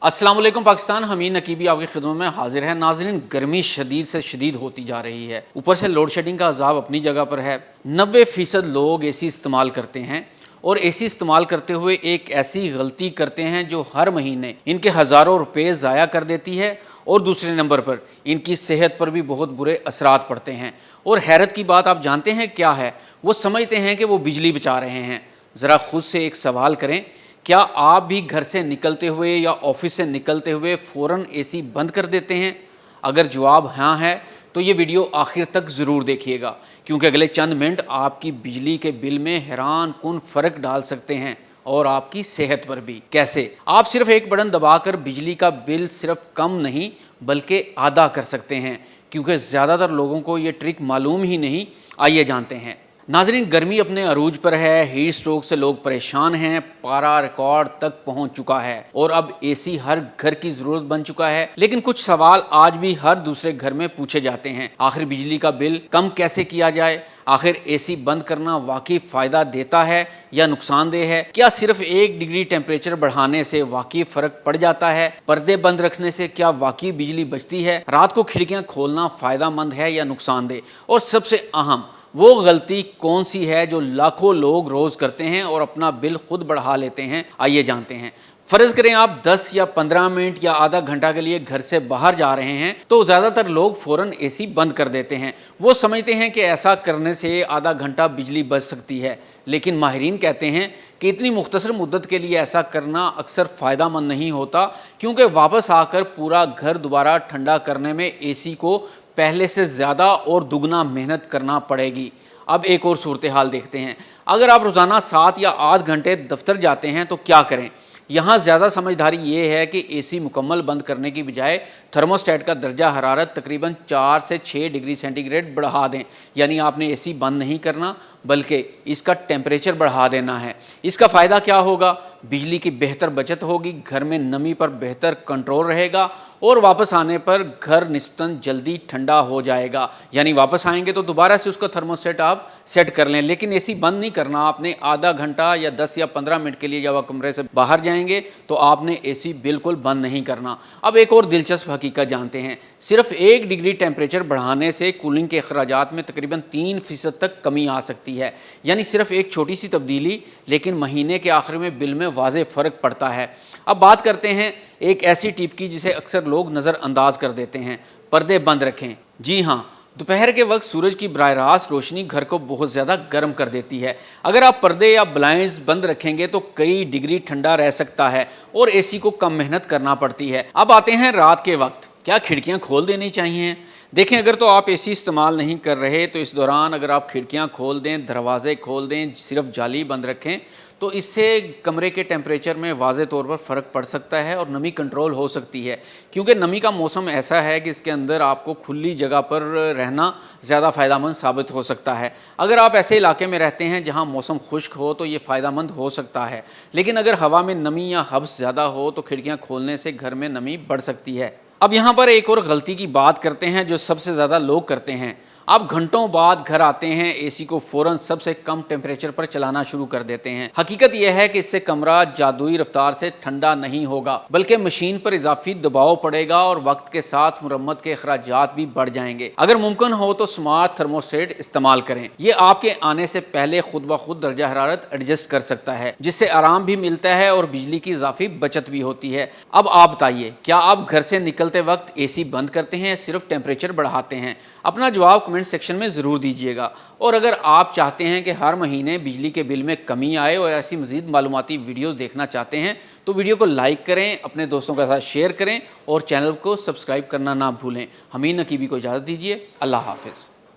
अस्सलाम वालेकुम पाकिस्तान। हमीद नकीबी आपकी खिदमत में हाजिर है। नाज़रीन, गर्मी शदीद से शदीद होती जा रही है, ऊपर से लोड शेडिंग का अजाब अपनी जगह पर है। 90% लोग एसी इस्तेमाल करते हैं और एसी इस्तेमाल करते हुए एक ऐसी गलती करते हैं जो हर महीने इनके हज़ारों रुपये ज़ाया कर देती है और दूसरे नंबर पर इनकी सेहत पर भी बहुत बुरे असरात पड़ते हैं। और हैरत की बात आप जानते हैं क्या है? वो समझते हैं कि वो बिजली बचा रहे हैं। ज़रा खुद से एक सवाल करें, क्या आप भी घर से निकलते हुए या ऑफिस से निकलते हुए फ़ौरन एसी बंद कर देते हैं? अगर जवाब हाँ है तो ये वीडियो आखिर तक ज़रूर देखिएगा, क्योंकि अगले चंद मिनट आपकी बिजली के बिल में हैरान कुन फ़र्क डाल सकते हैं और आपकी सेहत पर भी। कैसे? आप सिर्फ एक बटन दबाकर बिजली का बिल सिर्फ कम नहीं बल्कि आधा कर सकते हैं, क्योंकि ज़्यादातर लोगों को ये ट्रिक मालूम ही नहीं। आइए जानते हैं। नाजरीन, गर्मी अपने अरूज पर है, हीट स्ट्रोक से लोग परेशान हैं, पारा रिकॉर्ड तक पहुंच चुका है और अब एसी हर घर की जरूरत बन चुका है। लेकिन कुछ सवाल आज भी हर दूसरे घर में पूछे जाते हैं। आखिर बिजली का बिल कम कैसे किया जाए? आखिर एसी बंद करना वाकई फायदा देता है या नुकसानदेह है? क्या सिर्फ 1 डिग्री टेम्परेचर बढ़ाने से वाकई फर्क पड़ जाता है? पर्दे बंद रखने से क्या वाकई बिजली बचती है? रात को खिड़कियां खोलना फायदा मंद है या नुकसानदेह? और सबसे अहम, वो गलती कौन सी है जो लाखों लोग रोज करते हैं और अपना बिल खुद बढ़ा लेते हैं? आइए जानते हैं। फर्ज करें आप 10 या 15 मिनट या आधा घंटा के लिए घर से बाहर जा रहे हैं तो ज़्यादातर लोग फ़ौरन एसी बंद कर देते हैं। वो समझते हैं कि ऐसा करने से आधा घंटा बिजली बच सकती है, लेकिन माहिरीन कहते हैं कि इतनी मुख्तसर मुद्दत के लिए ऐसा करना अक्सर फ़ायदा मंद नहीं होता, क्योंकि वापस आकर पूरा घर दोबारा ठंडा करने में एसी को पहले से ज़्यादा और दुगना मेहनत करना पड़ेगी। अब एक और सूरत हाल देखते हैं। अगर आप रोज़ाना 7 या 8 घंटे दफ्तर जाते हैं तो क्या करें? यहाँ ज़्यादा समझदारी ये है कि एसी मुकम्मल बंद करने की बजाय थर्मोस्टेट का दर्जा हरारत तकरीबन 4 से 6 डिग्री सेंटीग्रेड बढ़ा दें। यानी आपने एसी बंद नहीं करना बल्कि इसका टेम्परेचर बढ़ा देना है। इसका फ़ायदा क्या होगा? बिजली की बेहतर बचत होगी, घर में नमी पर बेहतर कंट्रोल रहेगा और वापस आने पर घर निस्बतन जल्दी ठंडा हो जाएगा। यानी वापस आएंगे तो दोबारा से उसका थर्मोस्टेट आप सेट कर लें, लेकिन एसी बंद नहीं करना आपने। आधा घंटा या 10 या 15 मिनट के लिए जब आप कमरे से बाहर जाएंगे तो आपने एसी बिल्कुल बंद नहीं करना। अब एक और दिलचस्प हकीकत जानते हैं। सिर्फ 1 डिग्री टेम्परेचर बढ़ाने से कूलिंग के अखराजात में तकरीबन 3% तक कमी आ सकती है। यानी सिर्फ एक छोटी सी तब्दीली, लेकिन महीने के आखिर में बिल में वाज़ेह फ़र्क पड़ता है। अब बात करते हैं एक ऐसी टिप की जिसे अक्सर लोग नज़रअंदाज कर देते हैं। पर्दे बंद रखें। जी हाँ, दोपहर के वक्त सूरज की बराह रास्त रोशनी घर को बहुत ज़्यादा गर्म कर देती है। अगर आप पर्दे या ब्लाइंड्स बंद रखेंगे तो कई डिग्री ठंडा रह सकता है और एसी को कम मेहनत करना पड़ती है। अब आते हैं रात के वक्त, क्या खिड़कियां खोल देनी चाहिए? देखें, अगर तो आप एसी इस्तेमाल नहीं कर रहे तो इस दौरान अगर आप खिड़कियां खोल दें, दरवाजे खोल दें, सिर्फ जाली बंद रखें तो इससे कमरे के टेम्परेचर में वाज़े तौर पर फ़र्क पड़ सकता है और नमी कंट्रोल हो सकती है, क्योंकि नमी का मौसम ऐसा है कि इसके अंदर आपको खुली जगह पर रहना ज़्यादा फ़ायदेमंद साबित हो सकता है। अगर आप ऐसे इलाके में रहते हैं जहां मौसम खुश्क हो तो ये फ़ायदेमंद हो सकता है, लेकिन अगर हवा में नमी या हब्स ज़्यादा हो तो खिड़कियाँ खोलने से घर में नमी बढ़ सकती है। अब यहाँ पर एक और गलती की बात करते हैं जो सबसे ज़्यादा लोग करते हैं। आप घंटों बाद घर आते हैं, एसी को फ़ौरन सबसे कम टेम्परेचर पर चलाना शुरू कर देते हैं। हकीकत यह है कि इससे कमरा जादुई रफ्तार से ठंडा नहीं होगा, बल्कि मशीन पर इजाफी दबाव पड़ेगा और वक्त के साथ मुरम्मत के अखराजात भी बढ़ जाएंगे। अगर मुमकिन हो तो स्मार्ट थर्मोस्टेट इस्तेमाल करें। ये आपके आने से पहले खुद ब खुद दर्जा हरारत एडजस्ट कर सकता है, जिससे आराम भी मिलता है और बिजली की इजाफी बचत भी होती है। अब आप बताइए, क्या आप घर से निकलते वक्त एसी बंद करते हैं, सिर्फ टेम्परेचर बढ़ाते हैं? अपना जवाब कमेंट सेक्शन में ज़रूर दीजिएगा। और अगर आप चाहते हैं कि हर महीने बिजली के बिल में कमी आए और ऐसी मज़ीद मालूमाती वीडियोज़ देखना चाहते हैं तो वीडियो को लाइक करें, अपने दोस्तों के साथ शेयर करें और चैनल को सब्सक्राइब करना ना भूलें। हमीद नकीबी को इजाज़त दीजिए। अल्लाह हाफ़िज़।